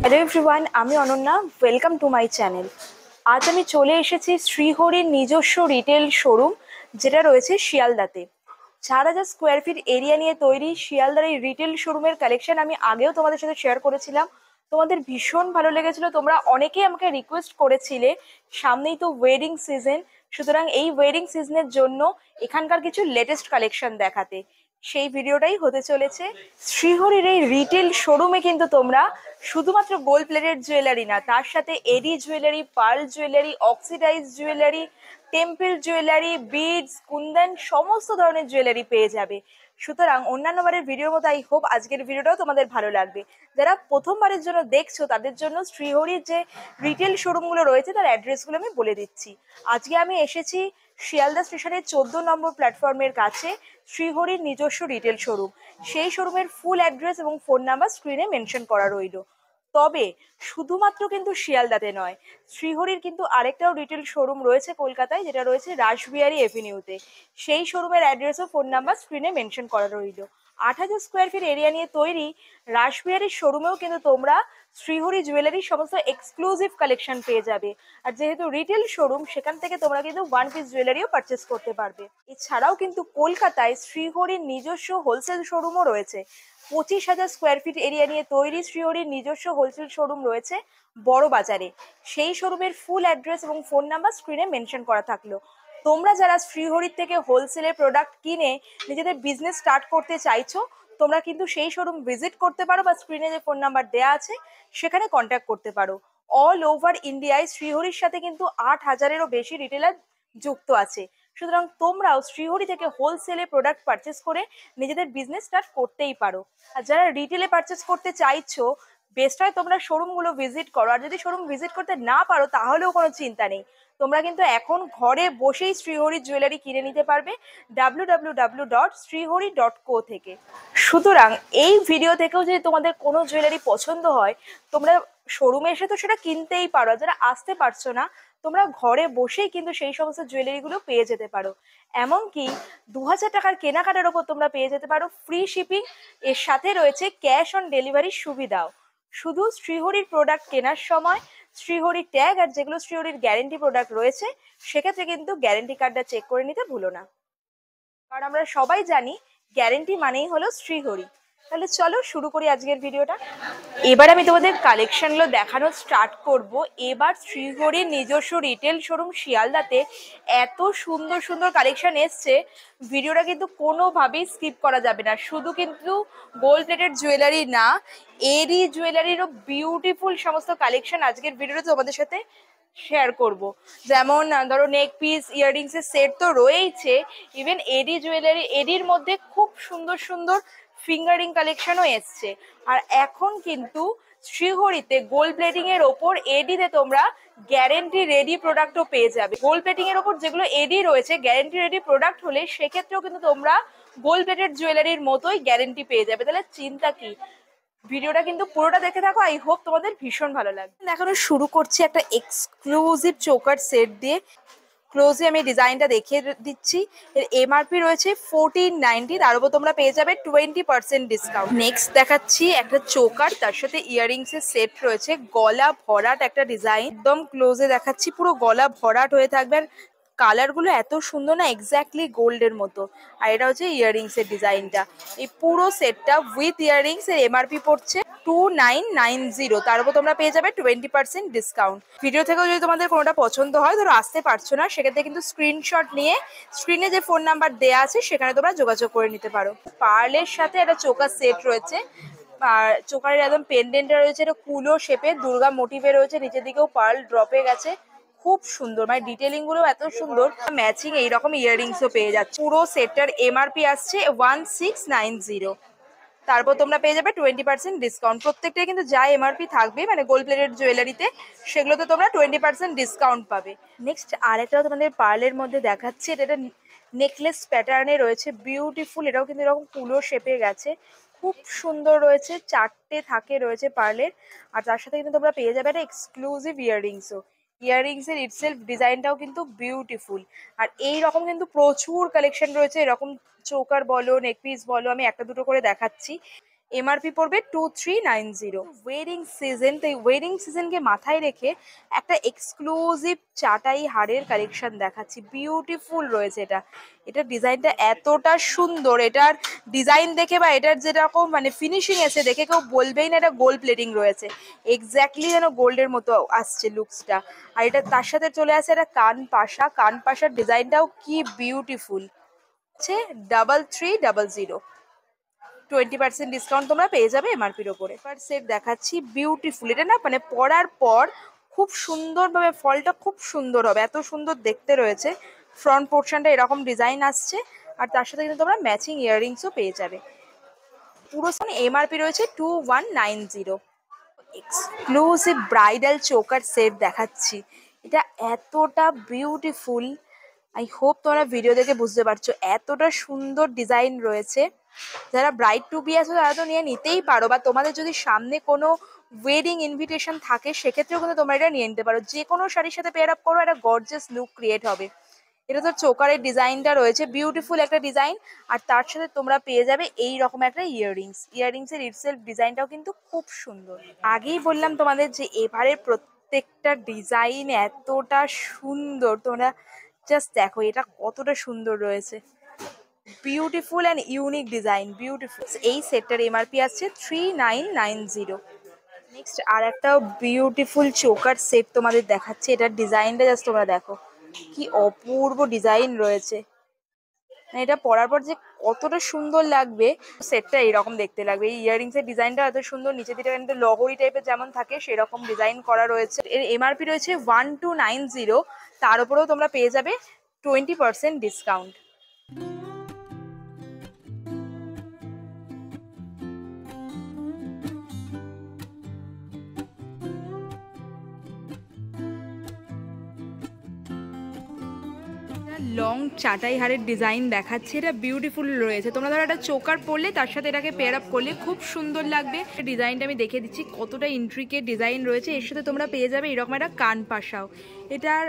Hello everyone, আমি Ananya. Welcome to my channel. আজ আমি চলে এসেছি শ্রীহরির নিজস্ব রিটেল শোরুম, যেটা রয়েছে শিয়ালদাতে। 4,000 স্কোয়ার ফিট এরিয়া নিয়ে তৈরি শিয়ালদার এই রিটেল শোরুমের কালেকশন আমি আগেও তোমাদের সাথে শেয়ার করেছিলাম। তোমাদের ভীষণ ভালো লেগেছিল, তোমরা অনেকেই আমাকে রিকোয়েস্ট করেছিলে। সামনেই তো ওয়েডিং সিজন, সুতরাং এই ওয়েডিং সিজনের জন্য এখানকার কিছু লেটেস্ট কালেকশন দেখাতে সেই ভিডিওটাই হতে চলেছে। শ্রীহরির এই রিটেল শোরুমে কিন্তু তোমরা শুধুমাত্র গোল্ড প্লেটেড জুয়েলারি না, তার সাথে AD jewellery, pearl jewellery, oxidise jewellery, temple jewellery, beads, kundan, সমস্ত ধরনের জুয়েলারি পেয়ে যাবে। সুতরাং অন্যান্য বারের ভিডিওর মতো আই হোপ আজকের ভিডিওটাও তোমাদের ভালো লাগবে। যারা প্রথমবারের জন্য দেখছো তাদের জন্য শ্রীহরির যে রিটেল শোরুমগুলো রয়েছে তার অ্যাড্রেসগুলো আমি বলে দিচ্ছি। আজকে আমি এসেছি শিয়ালদা স্টেশনের 14 নম্বর প্ল্যাটফর্মের কাছে শ্রীহরির নিজস্ব রিটেল শোরুম। সেই শোরুমের ফুল অ্যাড্রেস এবং ফোন নাম্বার স্ক্রিনে মেনশন করা রইল। তবে শুধুমাত্র কিন্তু শিয়ালদাতে নয়, শ্রীহরির কিন্তু আরেকটাও রিটেল শোরুম রয়েছে কলকাতায়, যেটা রয়েছে রাসবিহারী এভিনিউতে। সেই শোরুমের অ্যাড্রেস ও ফোন নাম্বার স্ক্রিনে মেনশন করা রইল। 8,000 স্কোয়ার ফিট এরিয়া নিয়ে তৈরি রাসবিহারীর শোরুমেও কিন্তু তোমরা শ্রীহরি জুয়েলারির সমস্ত এক্সক্লুসিভ কালেকশন পেয়ে যাবে। আর যেহেতু রিটেল শোরুম, সেখান থেকে তোমরা কিন্তু ওয়ান পিস জুয়েলারিও পারচেস করতে পারবে। এছাড়াও কিন্তু কলকাতায় শ্রীহরির নিজস্ব হোলসেল শোরুমও রয়েছে। 25,000 স্কোয়ার ফিট এরিয়া নিয়ে তৈরি শ্রীহরির নিজস্ব হোলসেল শোরুম রয়েছে বড় বাজারে। সেই শোরুমের ফুল অ্যাড্রেস এবং ফোন নাম্বার স্ক্রিনে মেনশন করা থাকলো। তোমরা যারা শ্রীহরির থেকে হোলসেলের প্রোডাক্ট কিনে নিজেদের বিজনেস স্টার্ট করতে চাইছো, তোমরা কিন্তু সেই শোরুম ভিজিট করতে পারো বা স্ক্রিনে যে ফোন নাম্বার দেওয়া আছে সেখানে কন্ট্যাক্ট করতে পারো। অল ওভার ইন্ডিয়ায় শ্রীহরির সাথে কিন্তু 8,000-এরও বেশি রিটেলার যুক্ত আছে। সুতরাং তোমরাও শ্রীহরি থেকে হোলসেলে প্রোডাক্ট পারচেস করে নিজেদের বিজনেস স্টার্ট করতেই পারো। আর যারা রিটেলে পারচেস করতে চাইছো, বেস্ট হয় তোমরা শোরুমগুলো ভিজিট করো। আর যদি শোরুম ভিজিট করতে না পারো তাহলেও কোনো চিন্তা নেই, তোমরা কিন্তু এখন ঘরে বসেই শ্রীহরি জুয়েলারি কিনে নিতে পারবে www.srihori.co থেকে। সুতরাং এই ভিডিও থেকেও যদি তোমাদের কোনো জুয়েলারি পছন্দ হয়, তোমরা শোরুমে এসে তো সেটা কিনতেই পারো। যারা আসতে পারছো না, তোমরা ঘরে বসেই কিন্তু সেই সমস্ত জুয়েলারিগুলো পেয়ে যেতে পারো। এমনকি 2,000 টাকার কেনাকাটার ওপর তোমরা পেয়ে যেতে পারো ফ্রি শিপিং। এর সাথে রয়েছে ক্যাশ অন ডেলিভারির সুবিধাও। শুধু শ্রীহরির প্রোডাক্ট কেনার সময় শ্রীহরির ট্যাগ আর যেগুলো শ্রীহরির গ্যারেন্টি প্রোডাক্ট রয়েছে সেক্ষেত্রে কিন্তু গ্যারেন্টি কার্ডটা চেক করে নিতে ভুলো না, কারণ আমরা সবাই জানি গ্যারেন্টি মানেই হলো শ্রীহরি। তাহলে চলো শুরু করি আজকের ভিডিওটা। এবার আমি তোমাদের কালেকশনগুলো দেখানো স্টার্ট করব। এবার শ্রীহরির নিজস্ব রিটেল শোরুম শিয়ালদাতে এত সুন্দর সুন্দর কালেকশন এসছে, ভিডিওটা কিন্তু কোনোভাবেই স্কিপ করা যাবে না। শুধু কিন্তু গোল্ড প্লেটেড জুয়েলারি না, এরই জুয়েলারিরও বিউটিফুল সমস্ত কালেকশন আজকের ভিডিওতে তোমাদের সাথে শেয়ার করব। যেমন ধরো নেক পিস, ইয়াররিংস এর সেট তো রয়েইছে, ইভেন এডি জুয়েলারি, এডির মধ্যে খুব সুন্দর সুন্দর ফিঙ্গারিং কালেকশনও এসছে। আর এখন কিন্তু শ্রীহরিতে গোল্ড প্লেটিং এর ওপর এডিতে তোমরা গ্যারেন্টি রেডি প্রোডাক্টও পেয়ে যাবে। গোল্ড প্লেটিং এর ওপর যেগুলো এডি রয়েছে, গ্যারেন্টি রেডি প্রোডাক্ট হলে সেক্ষেত্রেও কিন্তু তোমরা গোল্ড প্লেটেড জুয়েলারির মতোই গ্যারেন্টি পেয়ে যাবে। তাহলে চিন্তা কি। ভিডিওটা কিন্তু পুরোটা দেখে থাকো, আই হোপ তোমাদের ভীষণ ভালো লাগবে। দেখানো শুরু করছি একটা এক্সক্লুসিভ চোকার সেট দিয়ে। ক্লোজে আমি ডিজাইনটা দেখিয়ে দিচ্ছি। এর এমআরপি রয়েছে 1490, তার উপর তোমরা পেয়ে যাবে 20% ডিসকাউন্ট। নেক্সট দেখাচ্ছি একটা চোকার, তার সাথে ইয়াররিংস এর সেট রয়েছে, গলা ভরাট একটা ডিজাইন। একদম ক্লোজে দেখাচ্ছি, পুরো গলা ভরাট হয়ে থাকবে। আর কালার গুলো এত সুন্দর না, এক্স্যাক্টলি গোল্ডের মতো। আর এটা হচ্ছে ইয়াররিংস এর ডিজাইনটা। এই পুরো সেটটা উইথ ইয়াররিংস এর এমআরপি পড়ছে 2990, তার উপর তোমরা পেয়ে যাবে 20% ডিসকাউন্ট। ভিডিও থেকেও যদি তোমাদের কোনোটা পছন্দ হয়, ধরো আসতে পারছো না, সেক্ষেত্রে কিন্তু স্ক্রিনশট নিয়ে স্ক্রিনে যে ফোন নাম্বার দেওয়া আছে সেখানে তোমরা যোগাযোগ করে নিতে পারো। পার্লের সাথে একটা চোকার সেট রয়েছে, আর চোকারের একদম পেন্ডেন্টটা রয়েছে, এটা কুলো শেপে দুর্গা মোটিভে রয়েছে, নিচের দিকেও পার্ল ড্রপে গেছে। খুব সুন্দর, মানে ডিটেলিং গুলো এত সুন্দর। ম্যাচিং এইরকম ইয়াররিংসও পেয়ে যাচ্ছে। পুরো সেটটার এমআরপি আসছে 1690, তারপর তোমরা পেয়ে যাবে 20% ডিসকাউন্ট। প্রত্যেকটাই কিন্তু যা এমআরপি থাকবে, মানে গোল্ড প্লেটেড জুয়েলারিতে, সেগুলোতে তোমরা 20% ডিসকাউন্ট পাবে। নেক্সট আরেকটাও তোমাদের পার্লের মধ্যে দেখাচ্ছি। এটা নেকলেস প্যাটার্নে রয়েছে, বিউটিফুল। এটাও কিন্তু এরকম কুলো শেপে গেছে, খুব সুন্দর রয়েছে। 4টে থাকে রয়েছে পার্লের। আর তার সাথে কিন্তু তোমরা পেয়ে যাবে একটা এক্সক্লুসিভ ইয়াররিংসও। ইয়াররিংস এর ইটসেলফ ডিজাইনটাও কিন্তু বিউটিফুল। আর এই রকম কিন্তু প্রচুর কালেকশন রয়েছে এরকম চোকার বলো, নেকপিস বলো, আমি একটা দুটো করে দেখাচ্ছি। এমআরপি পড়বে 2390। ওয়েডিং সিজন, তো এই ওয়েডিং সিজনকে মাথায় রেখে একটা এক্সক্লুসিভ চাটাই হারের কালেকশন দেখাচ্ছি। বিউটিফুল রয়েছে এটা, এটার ডিজাইনটা এতটা সুন্দর, এটার ডিজাইন দেখে বা এটার যেরকম মানে ফিনিশিং এসে দেখে কেউ বলবেই না এটা গোল্ড প্লেটিং রয়েছে। এক্স্যাক্টলি যেন গোল্ডের মতো আসছে লুকসটা। আর এটা তার সাথে চলে আসে একটা কান পাশার ডিজাইনটাও কি বিউটিফুল। হচ্ছে 3300, 20% ডিসকাউন্ট তোমরা পেয়ে যাবে এমআরপির ওপরে। সেট দেখাচ্ছি বিউটিফুল, এটা না মানে পরার পর খুব সুন্দরভাবে ফলটা খুব সুন্দর হবে, এত সুন্দর দেখতে রয়েছে। ফ্রন্ট পোর্শনটা এরকম ডিজাইন আসছে, আর তার সাথে কিন্তু তোমরা ম্যাচিং ইয়াররিংসও পেয়ে যাবে। পুরো এমআরপি রয়েছে 2190। এক্সক্লুসিভ ব্রাইডাল চোকার সেট দেখাচ্ছি, এটা এতটা বিউটিফুল। আই হোপ তোমরা ভিডিও দেখে বুঝতে পারছো, এতটা সুন্দর ডিজাইন রয়েছে। যারা ব্রাইড টু বি আছো তারা তো নিয়ে নিতেই পারো, বা তোমাদের যদি সামনে কোনো ওয়েডিং ইনভিটেশন থাকে সেক্ষেত্রেও কিন্তু তোমরা এটা নিয়ে নিতে পারো। যে কোনো শাড়ির সাথে পেয়ার আপ করো, একটা গর্জিয়াস লুক ক্রিয়েট হবে। এটা তো চোকারের ডিজাইনটা রয়েছে, বিউটিফুল একটা ডিজাইন। আর তার সাথে তোমরা পেয়ে যাবে এই রকম একটা ইয়াররিংসের ইটসেলফ ডিজাইনটাও কিন্তু খুব সুন্দর। আগেই বললাম তোমাদের যে এবারের প্রত্যেকটা ডিজাইন এতটা সুন্দর, তোমরা জাস্ট দেখো এটা কতটা সুন্দর রয়েছে। Beautiful and unique design, beautiful. এই সেটটার এমআরপি আছে 3990। নেক্সট আর একটা বিউটিফুল চোকার সেট তোমাদের দেখাচ্ছে, এটার ডিজাইনটা জাস্ট তোমরা দেখো কি অপূর্ব ডিজাইন রয়েছে। এটা পরার পর যে কতটা সুন্দর লাগবে, সেটটা এইরকম দেখতে লাগবে। এই ইয়াররিংসের ডিজাইনটা এত সুন্দর, নিচে দিকে কিন্তু লহরি টাইপের যেমন থাকে সেরকম ডিজাইন করা রয়েছে। এর এমআরপি রয়েছে 1290, তার উপরেও তোমরা পেয়ে যাবে 20% ডিসকাউন্ট। লং চাটাই হারের ডিজাইন দেখাচ্ছে, এটা বিউটিফুল রয়েছে। তোমরা ধরো একটা চোকার পরলে তার সাথে এটাকে পেয়ার আপ করলে খুব সুন্দর লাগবে। ডিজাইনটা আমি দেখে দিচ্ছি কতটা ইন্ট্রিকেট ডিজাইন রয়েছে। এর সাথে তোমরা পেয়ে যাবে এরকম একটা কান পাশাও। এটার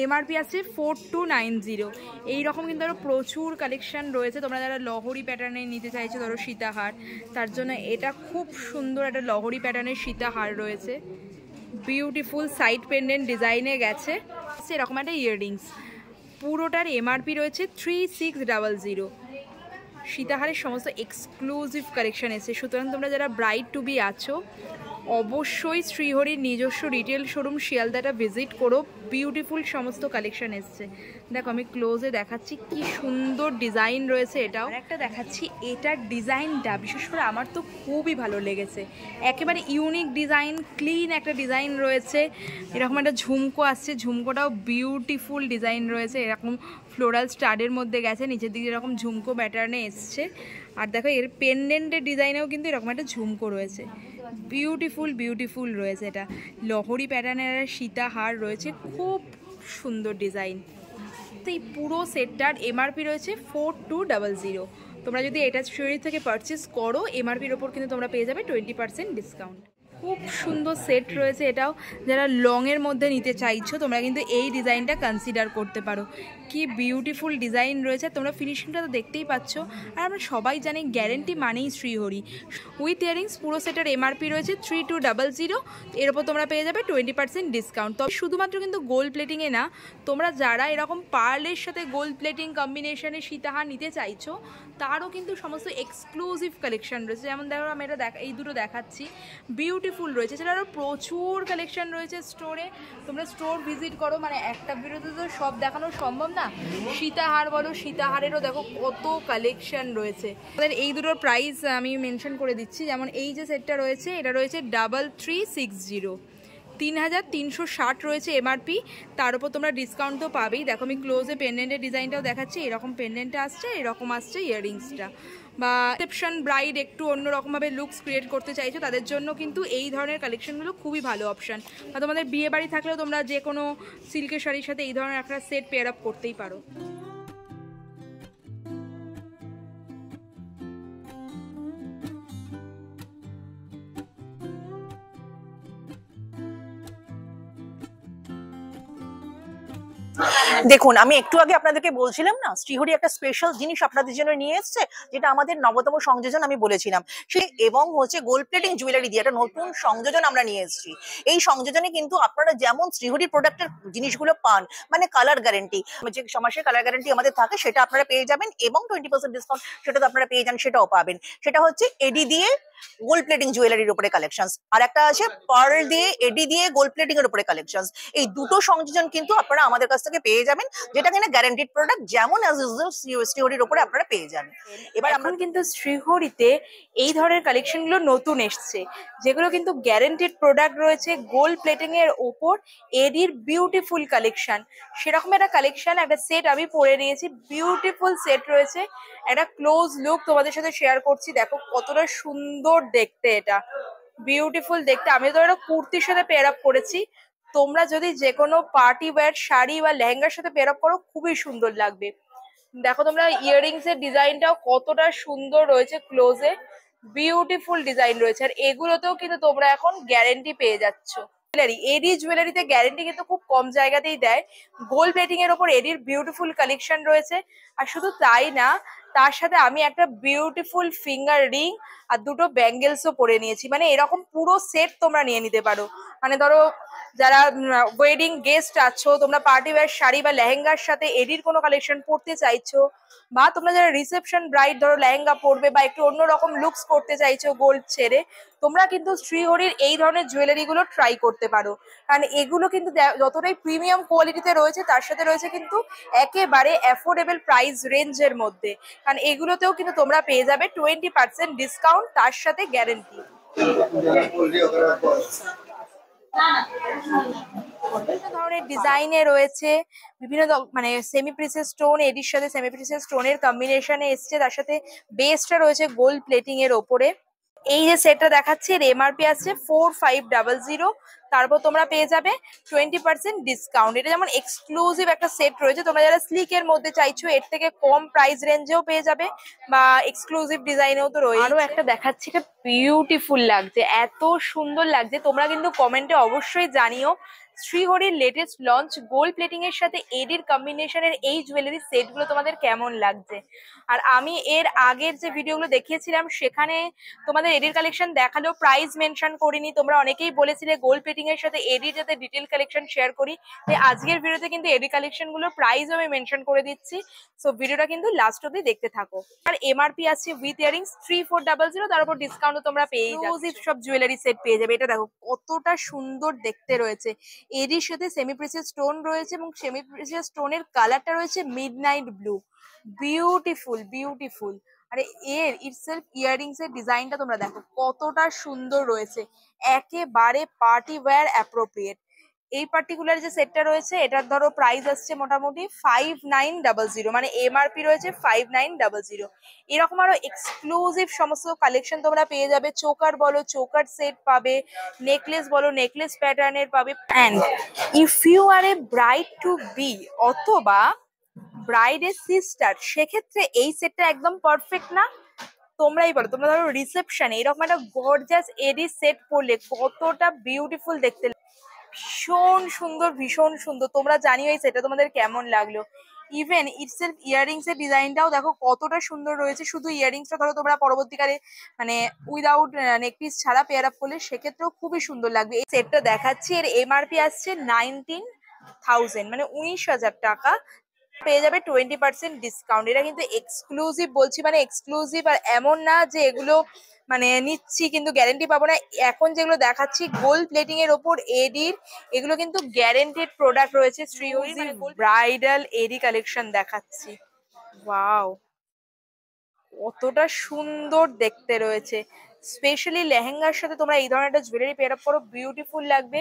এমআরপি আছে 4290। এইরকম কিন্তু আরও প্রচুর কালেকশন রয়েছে। তোমরা যারা লহরি প্যাটার্নে নিতে চাইছো, ধরো সীতাহার, তার জন্য এটা খুব সুন্দর একটা লহরি প্যাটার্নের সীতাহার রয়েছে। বিউটিফুল সাইড পেন্ডেন্ট ডিজাইনে গেছে এরকম একটা ইয়াররিংস। পুরোটার এমআরপি রয়েছে 3600। সীতাহারের সমস্ত এক্সক্লুসিভ কালেকশন এসেছে, সুতরাং তোমরা যারা ব্রাইড টু বি আছো অবশ্যই শ্রীহরির নিজস্ব রিটেল শোরুম শিয়ালদাটা ভিজিট করো। বিউটিফুল সমস্ত কালেকশন এসছে। দেখো আমি ক্লোজে দেখাচ্ছি কি সুন্দর ডিজাইন রয়েছে। এটাও একটা দেখাচ্ছি, এটার ডিজাইনটা বিশেষ করে আমার তো খুবই ভালো লেগেছে। একেবারে ইউনিক ডিজাইন, ক্লিন একটা ডিজাইন রয়েছে। এরকম একটা ঝুমকো আসছে, ঝুমকোটাও বিউটিফুল ডিজাইন রয়েছে। এরকম ফ্লোরাল স্টাডের মধ্যে গেছে, নিচের দিকে এরকম ঝুমকো প্যাটার্নে এসছে। আর দেখো এর পেন্ডেন্টের ডিজাইনেও কিন্তু এরকম একটা ঝুমকো রয়েছে। বিউটিফুল রয়েছে। এটা লহরি প্যাটার্নের সীতাহার রয়েছে, খুব সুন্দর ডিজাইন। তো এই পুরো সেটটার এমআরপি রয়েছে 4200। তোমরা যদি এটা শ্রীহরি থেকে পারচেস করো এমআরপির ওপর কিন্তু তোমরা পেয়ে যাবে 20% ডিসকাউন্ট। খুব সুন্দর সেট রয়েছে এটাও। যারা লংয়ের মধ্যে নিতে চাইছো তোমরা কিন্তু এই ডিজাইনটা কনসিডার করতে পারো। কি বিউটিফুল ডিজাইন রয়েছে, তোমরা ফিনিশিংটা তো দেখতেই পাচ্ছ। আর আমরা সবাই জানি গ্যারেন্টি মানেই শ্রীহরি। উইথ ইয়ারিংস পুরো সেটার এমআরপি রয়েছে 3200। এর ওপর তোমরা পেয়ে যাবে 20% ডিসকাউন্ট। তবে শুধুমাত্র কিন্তু গোল্ড প্লেটিংয়ে না, তোমরা যারা এরকম পার্লের সাথে গোল্ড প্লেটিং কম্বিনেশনে সীতাহার নিতে চাইছো তারও কিন্তু সমস্ত এক্সক্লুসিভ কালেকশন রয়েছে। যেমন দেখো আমি এটা এই দুটো দেখাচ্ছি, বিউটিফুল রয়েছে। এছাড়া আরও প্রচুর কালেকশন রয়েছে স্টোরে। তোমরা স্টোর ভিজিট করো, মানে একটা ভিডিওতে তো সব দেখানো সম্ভব না। সীতাহার বলো, সীতাহারেরও দেখো কত কালেকশন রয়েছে। আমাদের এই দুটোর প্রাইস আমি মেনশন করে দিচ্ছি। যেমন এই যে সেটটা রয়েছে এটা রয়েছে 3360, 3360 রয়েছে এমআরপি। তার উপর তোমরা ডিসকাউন্ট তো পাবেই। দেখো আমি ক্লোজে পেন্ডেন্টের ডিজাইনটাও দেখাচ্ছি, এরকম পেন্ডেন্টটা আসছে, এরকম আসছে ইয়াররিংসটা। বা রিসেপশন ব্রাইড একটু অন্যরকমভাবে লুকস ক্রিয়েট করতে চাইছো তাদের জন্য কিন্তু এই ধরনের কালেকশনগুলো খুবই ভালো অপশান। বা তোমাদের বিয়ে বাড়ি থাকলেও তোমরা যে কোনো সিল্কের শাড়ির সাথে এই ধরনের একটা সেট পেয়ার আপ করতেই পারো। দেখুন, আমি একটু আগে আপনাদেরকে বলছিলাম না, শ্রীহরি একটা স্পেশাল জিনিস আপনাদের জন্য নিয়ে এসছে, যেটা আমাদের নবতম সংযোজন আমি বলেছিলাম সেই, এবং হচ্ছে গোল্ড প্লেটিং জুয়েলারি দিয়ে একটা নতুন সংযোজন আমরা নিয়ে এসেছি। এই সংযোজনে কিন্তু আপনারা যেমন শ্রীহরির প্রোডাক্টের জিনিসগুলো পান, মানে কালার গ্যারেন্টি, যে মাসের কালার গ্যারেন্টি আমাদের থাকে, সেটা আপনারা পেয়ে যাবেন, এবং 20% ডিসকাউন্ট সেটা তো আপনারা পেয়ে যান, সেটাও পাবেন। সেটা হচ্ছে এডি দিয়ে গোল্ড প্লেটিং জুয়েলারির উপরে কালেকশন, আর একটা আছে পার্ল দিয়ে এডি দিয়ে গোল্ড প্লেটিং এর উপরে কালেকশন। এই দুটো সংযোজন কিন্তু আপনারা আমাদের কাছ থেকে পেয়ে যাবেন, যেটা কিনা গ্যারান্টিড প্রোডাক্ট, যেমন অ্যাজ ইউজুয়াল শ্রীহরির উপরে আপনারা পেয়ে যাবেন। এবার এখন কিন্তু শ্রীহরিতে এই ধরনের কালেকশন গুলো নতুন এসছে, যেগুলো কিন্তু গ্যারান্টেড প্রোডাক্ট রয়েছে গোল্ড প্লেটিং এর ওপর, এডির বিউটিফুল কালেকশন। সেরকম একটা কালেকশন, একটা সেট আমি পরে নিয়েছি, বিউটিফুল সেট রয়েছে। একটা ক্লোজ লুক তোমাদের সাথে শেয়ার করছি, দেখো কতটা সুন্দর দেখতে, এটা বিউটিফুল দেখতে। আমি তো একটা কুর্তির সাথে পেয়ার আপ করেছি, তোমরা যদি যে কোনো পার্টি ওয়্যার শাড়ি বা লেহেঙ্গার সাথে পেয়ার আপ করো খুবই সুন্দর লাগবে। দেখো তোমরা ইয়াররিংস এর ডিজাইনটাও কতটা সুন্দর রয়েছে, ক্লোজে বিউটিফুল ডিজাইন রয়েছে। আর এগুলোতেও কিন্তু তোমরা এখন গ্যারেন্টি পেয়ে যাচ্ছ। জুয়েলারি, এডি জুয়েলারিতে গ্যারেন্টি কিন্তু খুব কম জায়গাতেই দেয়। গোল্ড প্লেটিং এর ওপর এডির বিউটিফুল কালেকশন রয়েছে। আর শুধু তাই না, তার সাথে আমি একটা বিউটিফুল ফিঙ্গার রিং আর দুটো ব্যাঙ্গেলসও পরে নিয়েছি। মানে এরকম পুরো সেট তোমরা নিয়ে নিতে পারো। মানে ধরো যারা ওয়েডিং গেস্ট আছো, তোমরা পার্টি ওয়্যার শাড়ি বা লেহেঙ্গার সাথে এডির কোনো কালেকশন পরতে চাইছো, বা তোমরা যারা রিসেপশন ব্রাইড ধরো লেহেঙ্গা পরবে বা একটু অন্যরকম লুকস করতে চাইছো গোল্ড ছেড়ে, তোমরা কিন্তু শ্রীহরির এই ধরনের জুয়েলারি গুলো ট্রাই করতে পারো। কারণ এগুলো কিন্তু যতটাই প্রিমিয়াম কোয়ালিটিতে রয়েছে, তার সাথে রয়েছে কিন্তু একেবারে অ্যাফোর্ডেবল প্রাইস রেঞ্জের মধ্যে। কারণ এগুলোতেও কিন্তু তোমরা পেয়ে যাবে 20% ডিসকাউন্ট, তার সাথে গ্যারেন্টি। বিভিন্ন ধরনের ডিজাইনে রয়েছে, বিভিন্ন মানে সেমি প্রিসিয়াস স্টোন, এডির সাথে সেমি প্রিসিয়াস স্টোনের কম্বিনেশনে এসছে, তার সাথে বেসটা রয়েছে গোল্ড প্লেটিং এর ওপরে। এই যে সেটটা দেখাচ্ছি, এর এমআরপি আছে 4500, তারপর তোমরা পেয়ে যাবে 20% ডিসকাউন্ট। এটা যেমন এক্সক্লুসিভ একটা সেট রয়েছে, তোমরা যারা স্লিকের মধ্যে চাইছো এর থেকে কম প্রাইস রেঞ্জেও পেয়ে যাবে, বা এক্সক্লুসিভ ডিজাইনেও তো রয়েছে। আরো একটা দেখাচ্ছি, এটা বিউটিফুল লাগছে, এত সুন্দর লাগছে। তোমরা কিন্তু কমেন্টে অবশ্যই জানিও শ্রীহরির লেটেস্ট লঞ্চ গোল্ড প্লেটিং এর সাথে এডির কম্বিনেশনের এই জুয়েলারি সেটগুলো তোমাদের কেমন লাগছে। আর আমি এর আগের যে ভিডিওগুলো দেখিয়েছিলাম সেখানে তোমাদের এডির কালেকশন দেখালেও প্রাইস মেনশন করিনি। তোমরা অনেকেই বলেছিলে গোল্ড প্লেটিং এর সাথে এডির যাতে ডিটেল কালেকশন শেয়ার করি, তাই আজকের ভিডিওতে কিন্তু এডি কালেকশন গুলোর প্রাইসও আমি মেনশন করে দিচ্ছি। সো ভিডিওটা কিন্তু লাস্ট অব্দি দেখতে থাকো। আর এমআরপি আছে উইথ ইয়ারিংস 3400, তার উপর ডিসকাউন্টও তোমরা পেয়ে যাবে। সব জুয়েলারি সেট পেয়ে যাবে। এটা দেখো কতটা সুন্দর দেখতে রয়েছে, এডির সাথে সেমি প্রিসিয়াস স্টোন রয়েছে, এবং সেমি প্রিসিয়াস স্টোনের কালারটা রয়েছে মিডনাইট ব্লু, বিউটিফুল বিউটিফুল। আরে এর ইটসেলফ ইয়াররিংস এর ডিজাইনটা তোমরা দেখো কতটা সুন্দর রয়েছে, একেবারে পার্টি ওয়্যার অ্যাপ্রোপ্রিয়েট। এই পার্টিকুলার যে সেটটা রয়েছে, এটার ধরো প্রাইস আসছে মোটামুটি 5900, মানে এমআরপি রয়েছে 5900। এরকম আরো এক্সক্লুসিভ সমস্ত কালেকশন তোমরা পেয়ে যাবে। চোকার বলো চোকার সেট পাবে, নেকলেস বলো নেকলেস প্যাটার্নের পাবে। And if you are a bride to be অথবা ব্রাইডের সিস্টার, সেক্ষেত্রে এই সেটটা একদম পারফেক্ট না? তোমরাই বলো। তোমরা ধরো রিসেপশনে এরকম একটা গর্জাস এডি সেট পরলে কতটা বিউটিফুল দেখতে, ভীষণ সুন্দর ভীষণ সুন্দর। তোমরা জানিও এই সেটটা তোমাদের কেমন লাগলো। ইভেন ইটসেলফ ইয়াররিংস এর ডিজাইনটাও দেখো কতটা সুন্দর রয়েছে। শুধু ইয়াররিংসটা ধরো তোমরা পরবর্তীকালে মানে উইদাউট নেকপিস ছাড়া পেয়ার আপ করলে সেক্ষেত্রেও খুবই সুন্দর লাগবে। এই সেটটা দেখাচ্ছি, এর এমআরপি আসছে 19,000, মানে 19,000 টাকা, পেয়ে যাবে 20% ডিসকাউন্ট। এটা কিন্তু এক্সক্লুসিভ বলছি, মানে এক্সক্লুসিভ, আর এমন না যে এগুলো মানে নিচ্ছি কিন্তু গ্যারেন্টি পাবো না। এখন যেগুলো দেখাচ্ছি গোল্ড প্লেটিং এর ওপর এডির, এগুলো কিন্তু গ্যারেন্টেড প্রোডাক্ট রয়েছে শ্রীহরি, মানে ব্রাইডাল এডি কালেকশন দেখাচ্ছি। ওয়াও, কতটা সুন্দর দেখতে রয়েছে। স্পেশালি লেহেঙ্গার সাথে তোমরা এই ধরনের একটা জুয়েলারি পেয়ার আপ করো, বিউটিফুল লাগবে।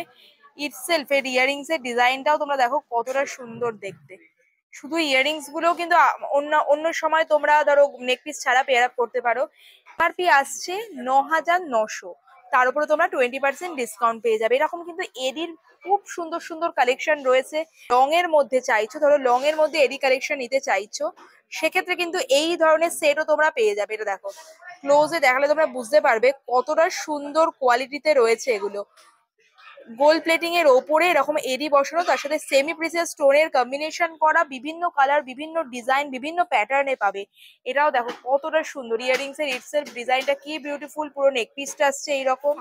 ইটসেলফ এর ইয়াররিংস এর ডিজাইনটাও তোমরা দেখো কতটা সুন্দর দেখতে। শুধু ইয়াররিংস গুলো কিন্তু অন্য অন্য সময় তোমরা ধরো নেকপিস ছাড়া পেয়ার আপ করতে পারো। এমআরপি আসছে 9,900, তার উপরে তোমরা 20% ডিসকাউন্ট পেয়ে যাবে। এরকম কিন্তু এডির খুব সুন্দর সুন্দর কালেকশন রয়েছে। লং এর মধ্যে চাইছো, ধরো লং এর মধ্যে এডি কালেকশন নিতে চাইছো, সেক্ষেত্রে কিন্তু এই ধরনের সেটও তোমরা পেয়ে যাবে। এটা দেখো ক্লোজে দেখালে তোমরা বুঝতে পারবে কতটা সুন্দর কোয়ালিটিতে রয়েছে এগুলো। গোল্ড প্লেটিং এর ওপরে এরকম এডি বসানো, তার সাথে সেমি প্রিসিয়াস স্টোনের কম্বিনেশন করা, বিভিন্ন কালার, বিভিন্ন ডিজাইন, বিভিন্ন প্যাটার্নে পাবে। এটাও দেখো কতটা সুন্দর, ইয়ারিংস এর ইটসেলফ ডিজাইনটা কি বিউটিফুল, পুরো নেক পিসটা আসছে এইরকম।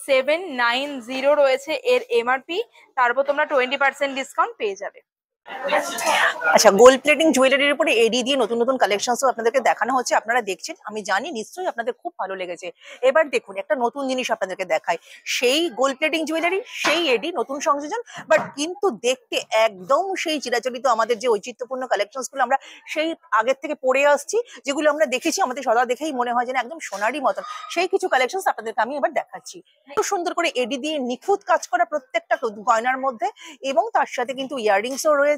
5790 রয়েছে এর এমআরপি, তারপর তোমরা 20% ডিসকাউন্ট পেয়ে যাবে। আচ্ছা, গোল্ড প্লেটিং জুয়েলারির উপরে এডি দিয়ে নতুন নতুন কালেকশনসও আপনাদেরকে দেখানো হচ্ছে, আপনারা দেখছেন, আমি জানি নিশ্চয়ই আপনাদের খুব ভালো লেগেছে। এবার দেখুন একটা নতুন জিনিস আপনাদেরকে দেখাই, সেই গোল্ড প্লেটিং জুয়েলারি, সেই এডি, নতুন সংযোজন, বাট কিন্তু দেখতে একদম সেই চিরাচরিত আমাদের যে ঐচিত্যপূর্ণ কালেকশনস গুলো আমরা সেই আগের থেকে পড়ে আসছি, যেগুলো আমরা দেখেছি, আমাদের সদা দেখেই মনে হয় যেন একদম সোনারই মতন, সেই কিছু কালেকশনস আপনাদেরকে আমি এবার দেখাচ্ছি। খুব সুন্দর করে এডি দিয়ে নিখুঁত কাজ করা প্রত্যেকটা গয়নার মধ্যে, এবং তার সাথে কিন্তু ইয়াররিংসও রয়েছে।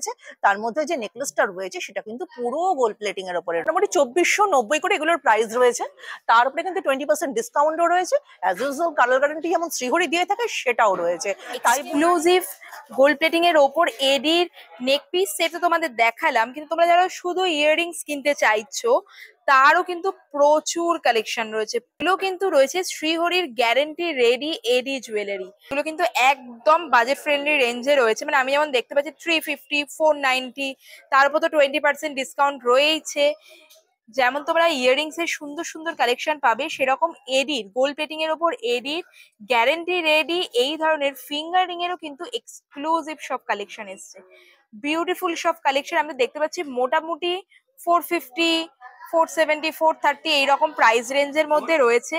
তার মধ্যে যে নেকলেসটা রয়েছে সেটা কিন্তু পুরো গোল্ড প্লেটিং এর উপরে, মোটামুটি 2490 করে এগুলোর প্রাইস রয়েছে। তার উপরে কিন্তু 20% ডিসকাউন্টও রয়েছে। অ্যাজ ইউজুয়াল কালার গ্যারান্টি যেমন শ্রীহরি দিয়ে থাকে সেটাও রয়েছে। তাই এক্সক্লুসিভ গোল্ড প্লেটিং এর ওপর এডির নেক পিস সেটা তোমাদের দেখালাম, কিন্তু তোমরা যারা শুধু ইয়াররিংস কিনতে চাইছো তারও কিন্তু প্রচুর কালেকশন রয়েছে। এগুলো কিন্তু রয়েছে শ্রীহরির গ্যারেন্টি রেডি এডি জুয়েলারি, এগুলো কিন্তু একদম বাজেট ফ্রেন্ডলি রেঞ্জে রয়েছে। মানে আমি যেমন দেখতে পাচ্ছি 350, 490, তারপর তো 20% ডিসকাউন্ট রয়েছে। যেমন তোমরা ইয়াররিংস এর সুন্দর সুন্দর কালেকশন পাবে, সেরকম এডির গোল্ড প্লেটিং এর ওপর এডির গ্যারেন্টি রেডি এই ধরনের ফিঙ্গার রিং এরও কিন্তু এক্সক্লুসিভ সব কালেকশন এসছে। বিউটিফুল সব কালেকশন আমরা দেখতে পাচ্ছি, মোটামুটি 450, 470, 430 এইরকম প্রাইস রেঞ্জের মধ্যে রয়েছে।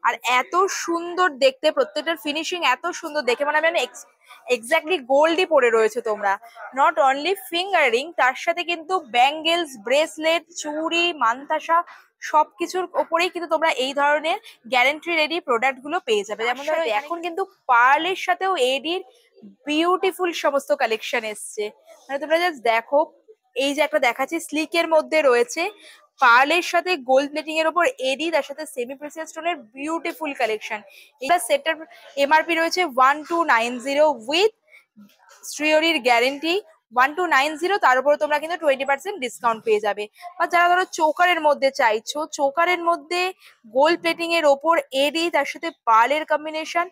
আর এত সুন্দর দেখতে, প্রত্যেকটার ফিনিশিং এত সুন্দর দেখে, মানে আমি এক্স্যাক্টলি গোল্ডই পরে রয়েছে তোমরা। নট অনলি ফিঙ্গার রিং, তার সাথে কিন্তু ব্যাঙ্গেলস, ব্রেসলেট, চুড়ি, মানতাসা সবকিছুর ওপরেই কিন্তু তোমরা এই ধরনের গ্যারেন্টি রেডি প্রোডাক্ট গুলো পেয়ে যাবে। যেমন ধরো এখন কিন্তু পার্লের সাথেও এডির বিউটিফুল সমস্ত কালেকশন এসছে। মানে তোমরা জাস্ট দেখো, এই যে একটা দেখাচ্ছি স্লিকের মধ্যে রয়েছে পার্লের সাথে গোল্ড প্লেটিং এর উপর এডি, তার সাথে সেমি প্রিসিয়াস স্টোনের বিউটিফুল কালেকশন। এটা সেটার এমআরপি রয়েছে 1290 উইথ শ্রীহরির গ্যারেন্টি 1290, তার উপরে তোমরা কিন্তু 20% ডিসকাউন্ট পেয়ে যাবে। বা যারা ধরো চোকারের মধ্যে চাইছো, চোকারের মধ্যে গোল্ড প্লেটিং এর ওপর এডি তার সাথে পার্লের কম্বিনেশন,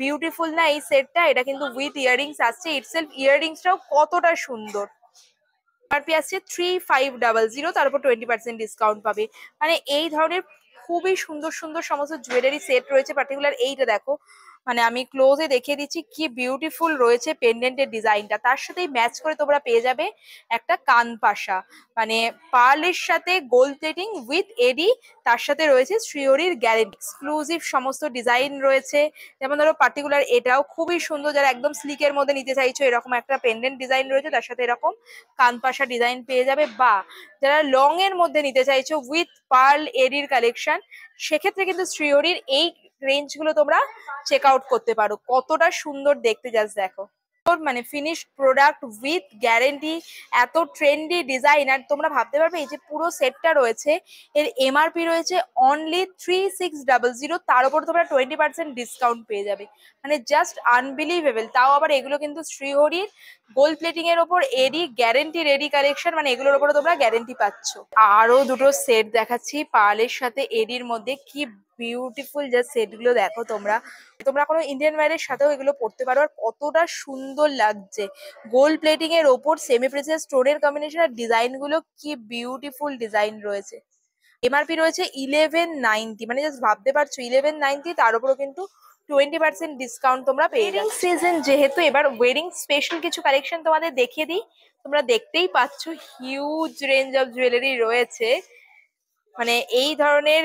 বিউটিফুল না এই সেটটা? এটা কিন্তু উইথ ইয়াররিংস আসছে, ইটসেলফ ইয়াররিংসটাও কতটা সুন্দর। এমআরপি আসছে 3500, তার উপর 20% ডিসকাউন্ট পাবে। মানে এই ধরনের খুবই সুন্দর সুন্দর সমস্ত জুয়েলারি সেট রয়েছে। পার্টিকুলার এইটা দেখো, মানে আমি ক্লোজে দেখিয়ে দিচ্ছি কি বিউটিফুল রয়েছে পেন্ডেন্টের ডিজাইনটা। তার সাথেই ম্যাচ করে তোমরা পেয়ে যাবে একটা কানপাশা, মানে পার্লের সাথে গোল্ড প্লেটিং উইথ এডি, তার সাথে রয়েছে শ্রীহরির গ্যারেন্টি। এক্সক্লুসিভ সমস্ত ডিজাইন রয়েছে। যেমন ধরো পার্টিকুলার এটাও খুবই সুন্দর, যারা একদম স্লিকের মধ্যে নিতে চাইছো এরকম একটা পেন্ডেন্ট ডিজাইন রয়েছে, তার সাথে এরকম কানপাশা ডিজাইন পেয়ে যাবে। বা যারা লং এর মধ্যে নিতে চাইছো উইথ পার্ল এডির কালেকশন, সেক্ষেত্রে কিন্তু শ্রীহরির এই রেঞ্জ গুলো তোমরা চেক আউট করতে পারো। কতটা সুন্দর দেখতে, জাস্ট দেখো, মানে ফিনিশড প্রোডাক্ট উইথ গ্যারেন্টি, এত ট্রেন্ডি ডিজাইন। আর তোমরা ভাবতে পারবে এই যে পুরো সেটটা রয়েছে এর এমআরপি রয়েছে অনলি 3600, তার উপর তোমরা 20% ডিসকাউন্ট পেয়ে যাবে। মানে জাস্ট আনবিলিভেবল। তাও আবার এগুলো কিন্তু শ্রীহরির গোল্ড প্লেটিং এর ওপর এডি গ্যারেন্টি রেডি কালেকশন, মানে এগুলোর উপরে তোমরা গ্যারেন্টি পাচ্ছ। আরো দুটো সেট দেখাচ্ছি পার্লের সাথে এডির মধ্যে, কি বিউটিফুল যে সেট গুলো দেখো তোমরা। তোমরা কোনো ইন্ডিয়ান ওয়্যারের সাথেও এগুলো পড়তে পারো, আর কতটা সুন্দর লাগছে। গোল্ড প্লেটিং এর ওপর সেমি প্রিসিয়াস স্টোনের কম্বিনেশন, আর ডিজাইন গুলো কি বিউটিফুল ডিজাইন রয়েছে। এমআরপি রয়েছে 1190, মানে জাস্ট ভাবতে পারছো 1190, তার উপরও কিন্তু 20% ডিসকাউন্ট তোমরা পেয়ে যাবে। সিজন যেহেতু, এবার ওয়েডিং স্পেশাল কিছু কালেকশন তোমাদের দেখিয়ে দিই। তোমরা দেখতেই পাচ্ছ হিউজ রেঞ্জ অফ জুয়েলারি রয়েছে। মানে এই ধরনের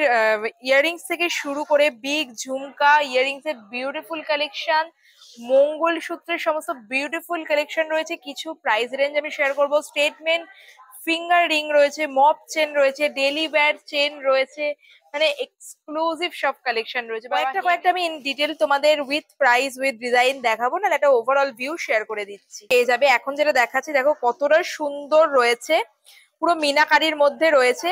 ইয়াররিংস থেকে শুরু করে বিগ ঝুমকা, ইয়াররিংস এর বিউটিফুল কালেকশন, মঙ্গলসূত্রের সমস্ত বিউটিফুল কালেকশন রয়েছে। কিছু প্রাইস রেঞ্জ আমি শেয়ার করবো। স্টেটমেন্ট ফিঙ্গার রিং রয়েছে, মপ চেন রয়েছে, ডেলি ওয়্যার চেন রয়েছে, মানে এক্সক্লুসিভ সব কালেকশন রয়েছে। কয়েকটা আমি ইন ডিটেল তোমাদের উইথ প্রাইস উইথ ডিজাইন দেখাবো, না একটা ওভারঅল ভিউ শেয়ার করে দিচ্ছি, পেয়ে যাবে। এখন যেটা দেখাচ্ছি দেখো কতটা সুন্দর রয়েছে, পুরো মিনাকারির মধ্যে রয়েছে।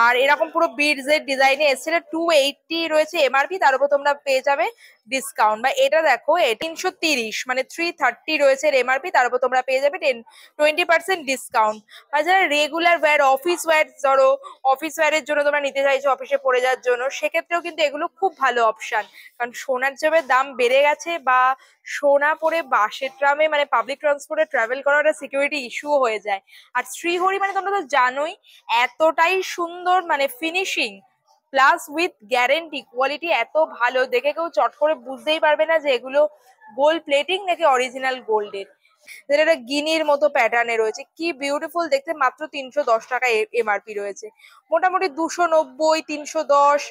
আর এরকম পুরো বিডস এর ডিজাইনে এসছে। 280 রয়েছে এমআরপি, তার উপর তোমরা পেয়ে যাবে ডিসকাউন্ট। বা এটা দেখো 330 মানে 330 রয়েছে এমআরপি, তার উপর তোমরা পেয়ে যাবে 20% ডিসকাউন্ট। আর যারা রেগুলার ওয়্যার, অফিস ওয়্যার, ধরো অফিস ওয়্যারের জন্য তোমরা নিতে চাইছো অফিসে পরে যাওয়ার জন্য, সেক্ষেত্রেও কিন্তু এগুলো খুব ভালো অপশন। কারণ সোনার যেভাবে দাম বেড়ে গেছে, বা সোনা পরে বাসে ট্রামে মানে পাবলিক ট্রান্সপোর্টে ট্রাভেল করাটা সিকিউরিটি ইস্যু হয়ে যায়। আর শ্রীহরি মানে তোমরা তো জানোই এতটাই সুন্দর, মানে finishing plus with guarantee, quality এত ভালো, দেখে কেউ চট করে বুঝতেই পারবে না যে এগুলো গোল্ড প্লেটিং নাকি অরিজিনাল গোল্ডের। যেটা একটা গিনির মতো প্যাটার্নে রয়েছে, কি বিউটিফুল দেখতে। মাত্র 310 টাকা এমআরপি রয়েছে। মোটামুটি 290, 310,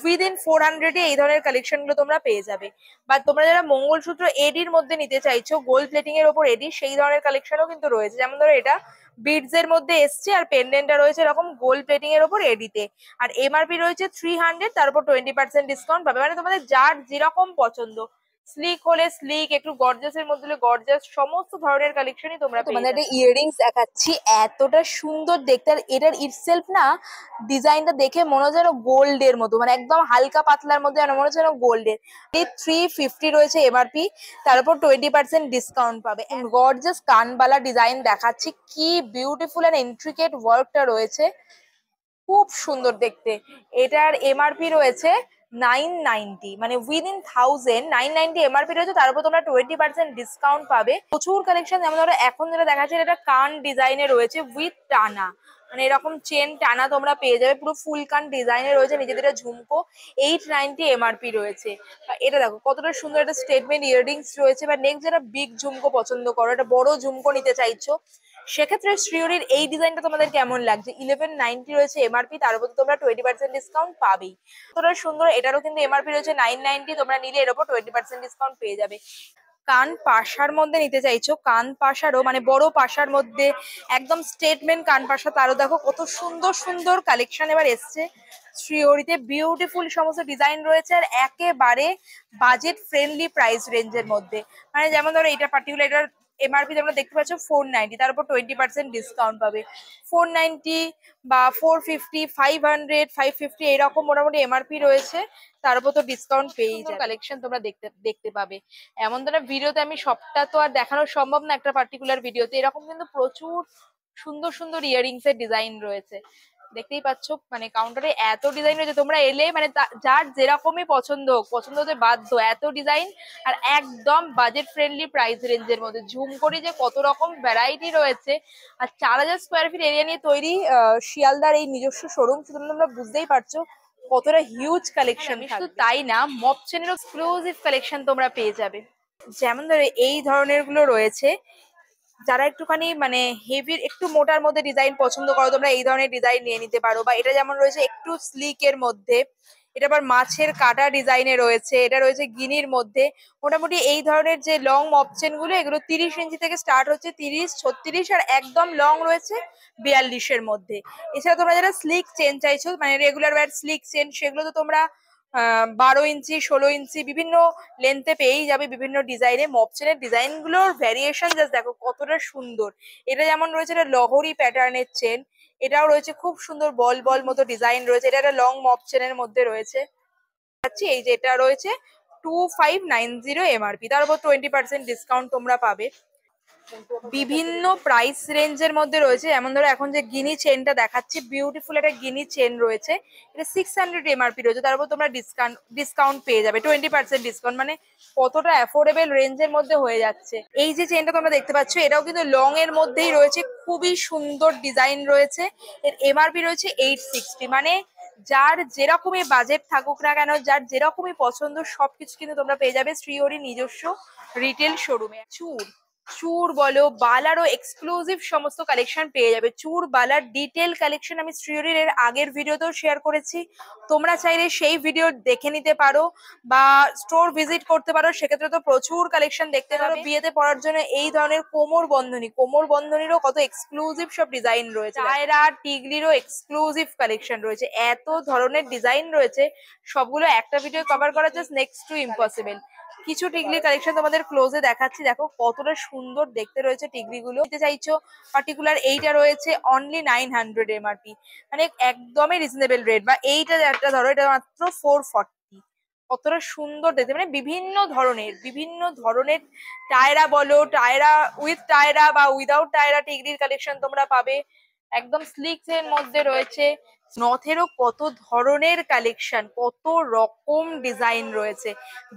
উইদিন 400 এই ধরনের কালেকশন গুলো তোমরা পেয়ে যাবে। বা তোমরা যারা মঙ্গলসূত্র এডির মধ্যে নিতে চাইছো, গোল্ড প্লেটিং এর ওপর এডি, সেই ধরনের কালেকশনও কিন্তু রয়েছে। যেমন ধরো এটা বিডস এর মধ্যে এসছে, আর পেন্ডেন্টটা রয়েছে এরকম গোল্ড প্লেটিং এর ওপর এডিতে, আর এমআরপি রয়েছে 300, তার উপর 20% ডিসকাউন্ট পাবে। মানে তোমাদের যার যেরকম পছন্দ, স্লিক হলে স্লিক, একটু গর্জাস এর মধ্যে হলে গর্জাস, সমস্ত ধরনের কালেকশনই তোমরা তোমাদের একটা ইয়াররিংস দেখাচ্ছি, এতটা সুন্দর দেখতে। আর এটার ইটসেলফ না, ডিজাইনটা দেখে মনে হচ্ছে যেন গোল্ডের মতো, মানে একদম হালকা পাতলার মধ্যে যেন মনে হচ্ছে যেন গোল্ডের। এই 350 রয়েছে এমআরপি, তার উপর 20% ডিসকাউন্ট পাবে। গর্জাস কানবালা ডিজাইন দেখাচ্ছি, কি বিউটিফুল এন্ড ইন্ট্রিকেট ওয়ার্কটা রয়েছে, খুব সুন্দর দেখতে। এটার এমআরপি রয়েছে 990, মানে উইদিন 1000 990 এমআরপি রয়েছে, তার উপর তোমরা 20% ডিসকাউন্ট পাবে। প্রচুর কালেকশন, যেমন ধরো এখন যেটা দেখাচ্ছে এটা কান ডিজাইনে রয়েছে উইথ টানা, মানে এরকম চেন টানা তোমরা পেয়ে যাবে, পুরো ফুল কান ডিজাইনে রয়েছে, নিজেদের ঝুমকো 890 এমআরপি রয়েছে। এটা দেখো কতটা সুন্দর একটা স্টেটমেন্ট ইয়াররিংস রয়েছে। বা নেক্সট যারা বিগ ঝুমকো পছন্দ করো, একটা বড় ঝুমকো নিতে চাইছো, সেক্ষেত্রে শ্রীহরির এই ডিজাইনটা তোমাদের কেমন লাগছে? 1190 রয়েছে এমআরপি, তার উপর তোমরা 20% ডিসকাউন্ট পাবেই। তোরা সুন্দর, এটারও কিন্তু এমআরপি রয়েছে 990, তোমরা নিলে এর উপর 20% ডিসকাউন্ট পেয়ে যাবে। কান পাশার মধ্যে নিতে চাইছো, কান পাশারও মানে বড় পাশার মধ্যে একদম স্টেটমেন্ট কান পাশা, তারও দেখো কত সুন্দর সুন্দর কালেকশন এবার এসছে শ্রীহরিতে। বিউটিফুল সমস্ত ডিজাইন রয়েছে, আর একেবারে বাজেট ফ্রেন্ডলি প্রাইস রেঞ্জের মধ্যে। মানে যেমন ধরো এটা পার্টিকুলার, এটার এমআরপি তোমরা দেখতে পাচ্ছ 490, তার উপর 20% ডিসকাউন্ট পাবে। 490 বা 450, 500, 550 এরকম মোটামুটি এমআরপি রয়েছে, তার উপর তো ডিসকাউন্ট পেয়েই যাবে। কালেকশন তোমরা দেখতে দেখতে পাবে। এমন ধরনের ভিডিওতে আমি সবটা তো আর দেখানো সম্ভব না একটা পার্টিকুলার ভিডিওতে, এরকম কিন্তু প্রচুর সুন্দর সুন্দর ইয়াররিংস এর ডিজাইন রয়েছে। দেখতেই পাচ্ছ, মানে কাউন্টারে এত ডিজাইন রয়েছে, তোমরা এলে মানে যার যেরকমই পছন্দ হোক, পছন্দ হতে বাধ্য, এত ডিজাইন, আর একদম বাজেট ফ্রেন্ডলি প্রাইস রেঞ্জের মধ্যে। ঝুমকোরি যে কত রকম ভ্যারাইটি রয়েছে, আর 4000 স্কোয়ার ফিট এরিয়া নিয়ে তৈরি শিয়ালদার এই নিজস্ব শোরুম, সুতরাং তোমরা বুঝতেই পারছো কতটা হিউজ কালেকশন। শুধু তাই না, মপ চেনেরও এক্সক্লুসিভ কালেকশন তোমরা পেয়ে যাবে। যেমন ধরো এই ধরনের গুলো রয়েছে, যারা একটুখানি মানে হেভি একটু মোটার মধ্যে ডিজাইন পছন্দ করো, তোমরা এই ধরনের ডিজাইন নিয়ে নিতে পারো। বা এটা যেমন রয়েছে একটু স্লিক এর মধ্যে, এটা আবার মাছের কাটা ডিজাইনে রয়েছে, এটা রয়েছে গিনির মধ্যে। মোটামুটি এই ধরনের যে লং অপশন গুলো, এগুলো 30 ইঞ্চি থেকে স্টার্ট হচ্ছে, 30, 36, আর একদম লং রয়েছে 42-এর মধ্যে। এছাড়া তোমরা যারা স্লিক চেন চাইছো, মানে রেগুলার ওয়্যার স্লিক চেন, সেগুলো তো তোমরা 12 ইঞ্চি, 16 ইঞ্চি বিভিন্ন লেন্থে পেয়েই যাবে, বিভিন্ন ডিজাইনে। মপচেনের ডিজাইন গুলোর ভ্যারিয়েশন জাস্ট দেখো কতটা সুন্দর। এটা যেমন রয়েছে এটা লহরি প্যাটার্নের চেন, এটাও রয়েছে খুব সুন্দর বল বল মতো ডিজাইন রয়েছে, এটা একটা লং মপচেনের মধ্যে রয়েছে। এই যে এটা রয়েছে 2590 এমআরপি, তার উপর 20% ডিসকাউন্ট তোমরা পাবে। বিভিন্ন প্রাইস রেঞ্জের মধ্যে রয়েছে, যেমন ধরো এখন যে গিনি চেনটা দেখাচ্ছি, বিউটিফুল একটা গিনি চেন রয়েছে, এটা 600 এমআরপি রয়েছে, তার উপর তোমরা ডিসকাউন্ট পেয়ে যাবে 20% ডিসকাউন্ট। মানে কতটা অ্যাফোর্ডেবল রেঞ্জের মধ্যে হয়ে যাচ্ছে। এই যে চেনটা তোমরা দেখতে পাচ্ছ, এটাও কিন্তু লং এর মধ্যেই রয়েছে, খুবই সুন্দর ডিজাইন রয়েছে, এর এমআরপি রয়েছে 860। মানে যার যেরকমই বাজেট থাকুক না কেন, যার যেরকমই পছন্দ, সবকিছু কিন্তু তোমরা পেয়ে যাবে শ্রীহরি নিজস্ব রিটেল শোরুমে। চূড় বলো, বালারও এক্সক্লুসিভ সমস্ত কালেকশন পেয়ে যাবে। চূড় বালার ডিটেল কালেকশন আমি শ্রীহরির এর আগের ভিডিওতেও শেয়ার করেছি, তোমরা চাইলে সেই ভিডিও দেখে নিতে পারো বা স্টোর ভিজিট করতে পারো, সেক্ষেত্রে তো প্রচুর কালেকশন দেখতে পারো। বিয়েতে পরার জন্য এই ধরনের কোমর বন্ধনীরও কত এক্সক্লুসিভ সব ডিজাইন রয়েছে। টায়রা টিগলিরও এক্সক্লুসিভ কালেকশন রয়েছে, এত ধরনের ডিজাইন রয়েছে, সবগুলো একটা ভিডিও কভার করা জাস্ট নেক্সট টু ইম্পসিবল। কিছু টিগলি কালেকশন তোমাদের ক্লোজে দেখাচ্ছি, দেখো কতটা সুন্দর দেখতে রয়েছে টিগলি গুলো। নিতে চাইছো পার্টিকুলার, এইটা রয়েছে অনলি 900 এমআরপি, মানে একদমই রিজনেবল রেট। বা এইটা একটা ধরো, এটা মাত্র 440। কতটা সুন্দর দেখতে, মানে বিভিন্ন ধরনের টায়রা বলো, টায়রা উইথ টায়রা বা উইদাউট টায়রা টিগরির কালেকশন তোমরা পাবে। একদম স্লিকস এর মধ্যে রয়েছে। নথেরও কত ধরনের কালেকশন, কত রকম ডিজাইন রয়েছে।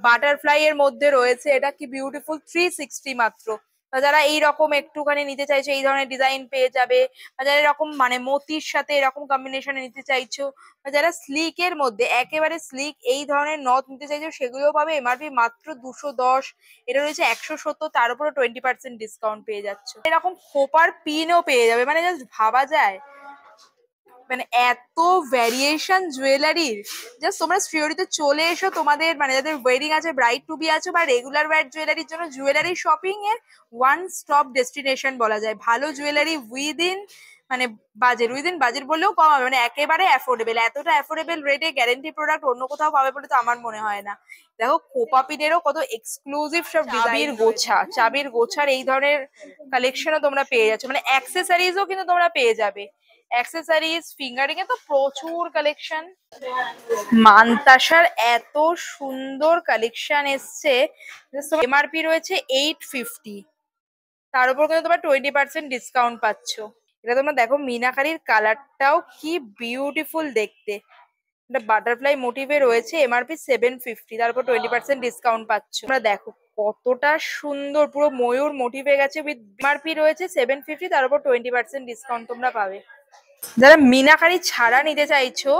বাটারফ্লাই এর মধ্যে রয়েছে, এটা কি বিউটিফুল, 360 মাত্র। যারা এইরকম একটুখানি নিতে চাইছো এই ধরনের ডিজাইন পেয়ে যাবে। যারা এরকম মানে মতির সাথে এরকম কম্বিনেশনে নিতে চাইছো, যারা স্লিক এর মধ্যে একেবারে স্লিক এই ধরনের নথ নিতে চাইছো সেগুলোও পাবে এমআরপি মাত্র 210। এটা রয়েছে 170, তার উপরে 20% ডিসকাউন্ট পেয়ে যাচ্ছে। এরকম খোপার পিনও পেয়ে যাবে, মানে জাস্ট ভাবা যায় মানে এত ভ্যারিয়েশন জুয়েলারির। জাস্ট তোমরা শ্রীহরিতে চলে এসো, তোমাদের মানে যাদের ওয়েডিং আছে, ব্রাইড টু বি আছে বা রেগুলার ওয়্যার জুয়েলারির জন্য জুয়েলারি শপিং এর ওয়ান স্টপ ডেস্টিনেশন বলা যায়। ভালো জুয়েলারি উইদিন মানে উইদিন বাজেট বললেও কম হবে, মানে একেবারে অ্যাফোর্ডেবল। এতটা অ্যাফোর্ডেবল রেটে গ্যারেন্টি প্রোডাক্ট অন্য কোথাও পাবে বলে তো আমার মনে হয় না। দেখো খোপা পিনেরও কত এক্সক্লুসিভ সব চাবির গোছার এই ধরনের কালেকশনও তোমরা পেয়ে যাচ্ছ, মানে অ্যাক্সেসরিজও কিন্তু তোমরা পেয়ে যাবে। অ্যাক্সেসরিজ ফিঙ্গারিং এ তো প্রচুর কালেকশন। মান্তাসার এত সুন্দর কালেকশন এসছে। এমআরপি রয়েছে 850, তার উপর কিন্তু তোমরা 20% ডিসকাউন্ট পাচ্ছ। এটা তোমরা দেখো মিনাকারির কালারটাও কি বিউটিফুল দেখতে। এটা বাটারফ্লাই মোটিভে রয়েছে, এমআরপি 750, তার উপর 20% ডিসকাউন্ট পাচ্ছ। তোমরা দেখো কতটা সুন্দর, পুরো ময়ূর মোটিভে গেছে উইথ এমআরপি রয়েছে 750, তার উপর 20% ডিসকাউন্ট তোমরা পাবে। যারা মিনাকারি ছাড়া নিতে চাইছো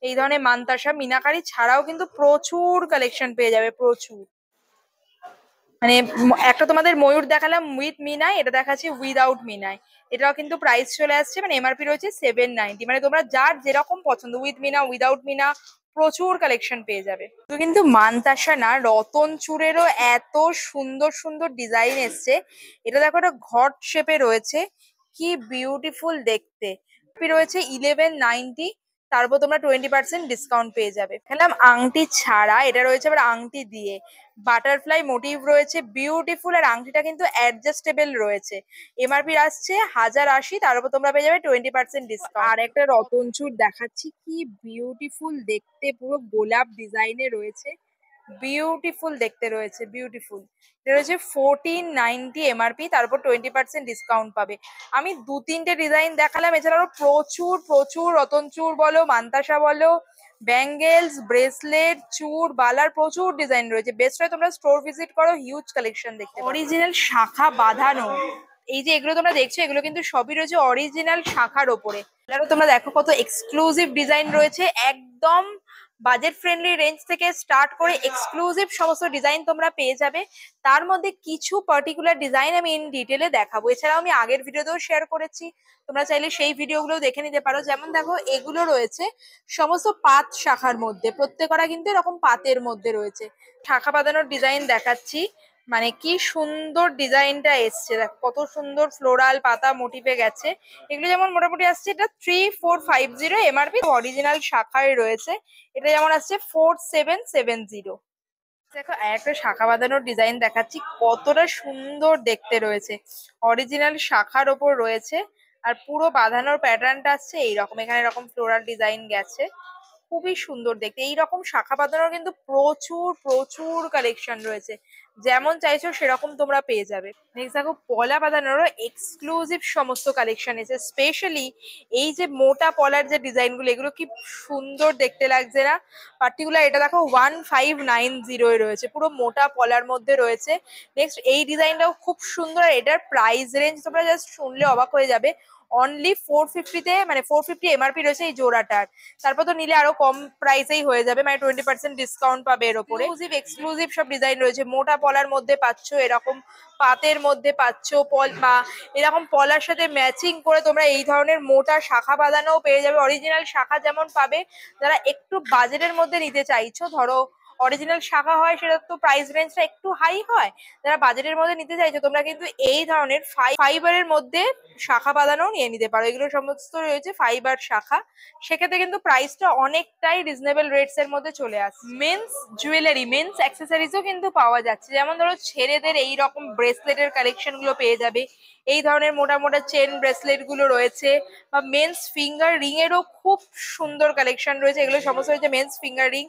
এই ধরনের মান্তাসা, মিনাকারি ছাড়াও কিন্তু প্রচুর কালেকশন পেয়ে যাবে, প্রচুর। মানে একটা তোমাদের ময়ূর দেখালাম উইথ মিনায়, এটা দেখাচ্ছি উইদাউট মিনায়। এটাও কিন্তু প্রাইস চলে আসছে, মানে এমআরপি রয়েছে 790। মানে তোমরা যার যেরকম পছন্দ, উইথ মিনা উইদাউট মিনা প্রচুর কালেকশন পেয়ে যাবে। তো কিন্তু মান্তাসা না, রতন চূড়েরও এত সুন্দর সুন্দর ডিজাইন এসছে। এটা দেখো একটা ঘট শেপে রয়েছে, কি বিউটিফুল দেখতে। রয়েছে 1190, তারপর তোমরা 20% ডিসকাউন্ট পেয়ে যাবে। খেলাম আংটি ছাড়া, এটা রয়েছে আবার আংটি দিয়ে। বাটারফ্লাই মোটিভ রয়েছে বিউটিফুল, আর আংটিটা কিন্তু অ্যাডজাস্টেবল রয়েছে। এমআরপি আসছে 1080, তার উপর তোমরা পেয়ে যাবে 20% ডিসকাউন্ট। আর একটা রতনচূড় দেখাচ্ছি, কি বিউটিফুল দেখতে, পুরো গোলাপ ডিজাইনে রয়েছে, বিউটিফুল দেখতে রয়েছে, বিউটিফুল। এটা রয়েছে 1490 এমআরপি, তারপর 20% ডিসকাউন্ট পাবে। আমি 2-3টে ডিজাইন দেখালাম, এছাড়া আরো প্রচুর প্রচুর রতনচূড় বলো, মান্তাসা বলো, ব্যাঙ্গেলস, ব্রেসলেট, চূড়, বালার প্রচুর ডিজাইন রয়েছে। বেস্ট হয় তোমরা স্টোর ভিজিট করো, হিউজ কালেকশন দেখতে। অরিজিনাল শাখা বাঁধানো এই যে এগুলো তোমরা দেখছো, এগুলো কিন্তু সবই রয়েছে অরিজিনাল শাখার ওপরে। তোমরা দেখো কত এক্সক্লুসিভ ডিজাইন রয়েছে, একদম বাজেট ফ্রেন্ডলি রেঞ্জ থেকে স্টার্ট করে এক্সক্লুসিভ সমস্ত ডিজাইন তোমরা পেয়ে যাবে। তার মধ্যে কিছু পার্টিকুলার ডিজাইন আমি ইন ডিটেলে দেখাবো, এছাড়াও আমি আগের ভিডিওতেও শেয়ার করেছি, তোমরা চাইলে সেই ভিডিওগুলো দেখে নিতে পারো। যেমন দেখো এগুলো রয়েছে সমস্ত পাত শাখার মধ্যে, প্রত্যেকটা কিন্তু এরকম পাতের মধ্যে রয়েছে। শাখা বাঁধানোর ডিজাইন দেখাচ্ছি, মানে কি সুন্দর ডিজাইনটা এসছে, দেখো কত সুন্দর ফ্লোরাল পাতা মোটিভে গেছে। এগুলো যেমন মোটামুটি আসছে, এটা 3450 এমআরপি, অরিজিনাল শাখায় রয়েছে। এটা যেমন আসছে 4770। দেখো একটা শাখা বাঁধানোর ডিজাইন দেখাচ্ছি, কতটা সুন্দর দেখতে রয়েছে, অরিজিনাল শাখার ওপর রয়েছে। আর পুরো বাঁধানোর প্যাটার্নটা আসছে এইরকম, এখানে এরকম ফ্লোরাল ডিজাইন গেছে, খুবই সুন্দর দেখতে। এইরকম শাখা বাঁধানোর কিন্তু প্রচুর প্রচুর কালেকশন রয়েছে, যেমন চাইছো সেরকম তোমরা পেয়ে যাবে। নেক্সট দেখো পলা বাঁধানোরও এক্সক্লুসিভ সমস্ত কালেকশন এসেছে। স্পেশালি এই যে মোটা পলার যে ডিজাইনগুলো, এগুলো কি সুন্দর দেখতে লাগছে না? পার্টিকুলার এটা দেখো 1590 রয়েছে, পুরো মোটা পলার মধ্যে রয়েছে। নেক্সট এই ডিজাইনটাও খুব সুন্দর, আর এটার প্রাইস রেঞ্জ তোমরা জাস্ট শুনলে অবাক হয়ে যাবে। অনলি 450-তে, মানে 450 এমআরপি রয়েছে এই জোড়াটার। তারপর তো নিলে আরো কম প্রাইসেই হয়ে যাবে, মানে 20% ডিসকাউন্ট পাবে এর ওপরে। এক্সক্লুসিভ সব ডিজাইন রয়েছে, মোটা পলার মধ্যে পাচ্ছ, এরকম পাতের মধ্যে পাচ্ছ, বা এরকম পলার সাথে ম্যাচিং করে তোমরা এই ধরনের মোটা শাখা বাঁধানোও পেয়ে যাবে। অরিজিনাল শাখা যেমন পাবে, যারা একটু বাজেটের মধ্যে নিতে চাইছো, ধরো অরিজিনাল শাখা হয় সেটা তো প্রাইস রেঞ্জটা একটু হাই হয়, যারা বাজেটের মধ্যে নিতে চাইছো তোমরা কিন্তু এই ধরনের ফাইবারের মধ্যে শাখা বাঁধানো নিয়ে নিতে পারো। এগুলো সমস্ত রয়েছে ফাইবার শাখা, সেক্ষেত্রে কিন্তু প্রাইসটা অনেকটাই রিজনেবল রেটস এর মধ্যে চলে আসে। মেন্স জুয়েলারি, মেন্স অ্যাক্সেসরিজও কিন্তু পাওয়া যাচ্ছে, যেমন ধরো ছেলেদের এই রকম ব্রেসলেটের কালেকশন গুলো পেয়ে যাবে, এই ধরনের মোটা মোটা চেন ব্রেসলেট গুলো রয়েছে, বা মেন্স ফিঙ্গার রিং এরও খুব সুন্দর কালেকশন রয়েছে। এগুলো সমস্ত হচ্ছে মেন্স ফিঙ্গার রিং,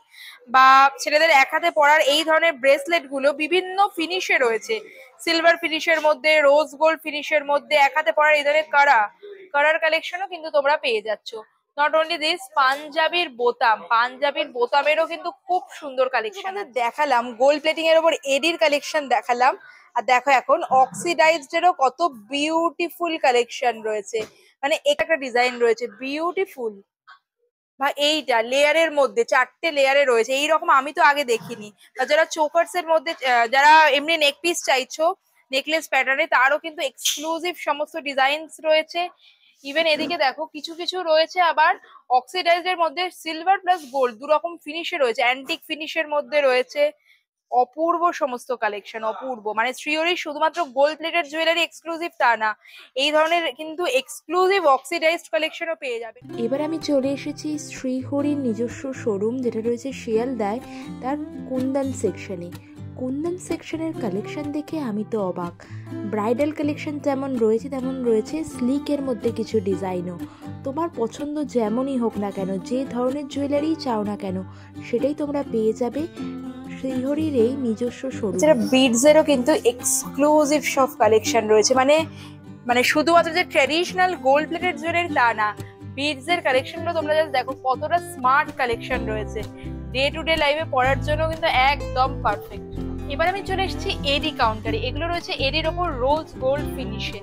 বা ছেলেদের এক হাতে পরার এই ধরনের ব্রেসলেট গুলো বিভিন্ন ফিনিশে রয়েছে। সিলভার ফিনিশের মধ্যে, রোজ গোল্ড ফিনিশের মধ্যে, এক হাতে পরার এই ধরনের কারার কালেকশনও কিন্তু তোমরা পেয়ে যাচ্ছ। নট অনলি দিস, পাঞ্জাবির বোতামেরও কিন্তু খুব সুন্দর কালেকশন দেখালাম। গোল্ড প্লেটিং এর উপর এডির কালেকশন দেখালাম, আর দেখো এখন অক্সিডাইজড এরও কত বিউটিফুল কালেকশন রয়েছে। মানে একটা ডিজাইন রয়েছে বিউটিফুল, বা এইটা লেয়ারের মধ্যে 4টে লেয়ারে রয়েছে, এইরকম আমি তো আগে দেখিনি। বা যারা চোকার্স এর মধ্যে, যারা এমনি নেক পিস চাইছো নেকলেস প্যাটার্নে, তারও কিন্তু এক্সক্লুসিভ সমস্ত ডিজাইনস রয়েছে। ইভেন এদিকে দেখো কিছু কিছু রয়েছে আবার অক্সিডাইজের মধ্যে সিলভার প্লাস গোল্ড দুরকম ফিনিশে রয়েছে, অ্যান্টিক ফিনিশের মধ্যে রয়েছে। অপূর্ব সমস্ত কালেকশন, অপূর্ব। মানে শ্রীহরি শুধুমাত্র গোল্ড প্লেটেড জুয়েলারি এক্সক্লুসিভ তা না, এই ধরনের কিন্তু এক্সক্লুসিভ অক্সিডাইজড কালেকশনও পেয়ে যাবে। এবার আমি চলে এসেছি শ্রীহরির নিজস্ব শোরুম, যেটা রয়েছে শিয়ালদায়, তার কুন্দন সেকশনে। কুন্দন সেকশনের কালেকশন দেখে আমি তো অবাক। ব্রাইডাল কালেকশন যেমন রয়েছে তেমন রয়েছে স্লিকের মধ্যে কিছু ডিজাইনও। তোমার পছন্দ যেমনই হোক না কেন, যে ধরনের জুয়েলারি চাও না কেন, সেটাই তোমরা পেয়ে যাবে শ্রীহরির এই নিজস্ব শোরুম। এছাড়া বিডস এরও কিন্তু এক্সক্লুসিভ সব কালেকশন রয়েছে। মানে শুধুমাত্র যে ট্র্যাডিশনাল গোল্ড প্লেটেড জুয়েলারি তা না, বিডস এর কালেকশনগুলো তোমরা জাস্ট দেখো কতটা স্মার্ট কালেকশন রয়েছে। ডে টু ডে লাইফে পরার জন্য কিন্তু একদম পারফেক্ট। এবার আমি চলে এসেছি এডি কাউন্টারে। এগুলো রয়েছে এডির ওপর রোজ গোল্ড ফিনিশে,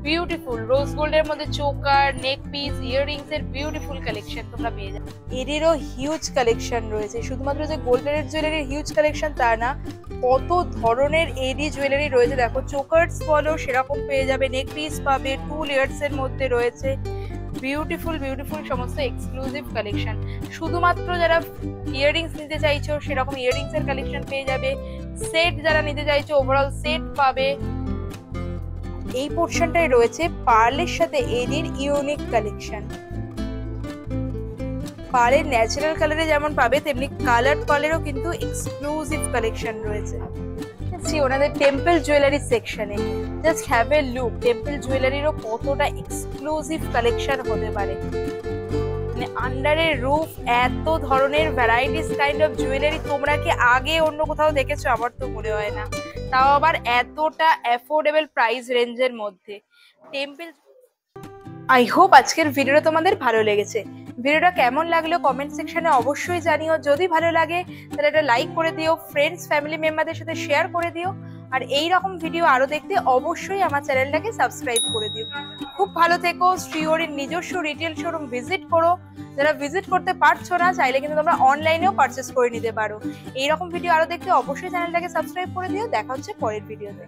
বিউটিফুল রোজ গোল্ডের মধ্যে চোকার, নেক পিস, ইয়াররিংস এর বিউটিফুল কালেকশন তোমরা পেয়ে যাবে। এডিরও হিউজ কালেকশন রয়েছে, শুধুমাত্র যে গোল্ড প্লেটেড জুয়েলারির হিউজ কালেকশন তা না, কত ধরনের এডি জুয়েলারি রয়েছে দেখো। চোকার্স বলো সেরকম পেয়ে যাবে, নেক পিস পাবে, 2 লেয়ার্স এর মধ্যে রয়েছে। বিউটিফুল সমস্ত এক্সক্লুসিভ কালেকশন। শুধুমাত্র যারা ইয়াররিংস নিতে চাইছো সেরকম ইয়াররিংস এর কালেকশন পেয়ে যাবে। সেট যারা নিতে চাইছো ওভারঅল সেট পাবে। এই পোর্শনটায় রয়েছে পার্লের সাথে এডির ইউনিক কালেকশন। পার্লের ন্যাচারাল কালারে যেমন পাবে, তেমনি কালার্ড পার্লেরও কিন্তু এক্সক্লুসিভ কালেকশন রয়েছে। ওনাদের টেম্পল জুয়েলারি সেকশনে just have a look, temple জুয়েলারিরও কতটা এক্সক্লুসিভ কালেকশন হতে পারে। মানে আন্ডারের রুফ এত ধরনের ভ্যারাইটিস কাইন্ড অফ জুয়েলারি তোমরা কি আগে অন্য কোথাও দেখেছো? আমার তো মনে হয় না, তাও আবার এতটা অ্যাফোর্ডেবল প্রাইস রেঞ্জের মধ্যে। টেম্পল, আই হোপ আজকের ভিডিওটা তোমাদের ভালো লেগেছে। ভিডিওটা কেমন লাগলো কমেন্ট সেকশনে অবশ্যই জানিও। যদি ভালো লাগে তাহলে এটা লাইক করে দিও, ফ্রেন্ডস ফ্যামিলি মেম্বারদের সাথে শেয়ার করে দিও। আর এই রকম ভিডিও আরো দেখতে অবশ্যই আমার চ্যানেলটাকে সাবস্ক্রাইব করে দিও। খুব ভালো থেকো। শ্রীহরির নিজস্ব রিটেল শোরুম ভিজিট করো। যারা ভিজিট করতে পারছো না, চাইলে কিন্তু তোমরা অনলাইনেও পারচেস করে নিতে পারো। এই রকম ভিডিও আরো দেখতে অবশ্যই চ্যানেলটাকে সাবস্ক্রাইব করে দিও। দেখা হচ্ছে পরের ভিডিওতে।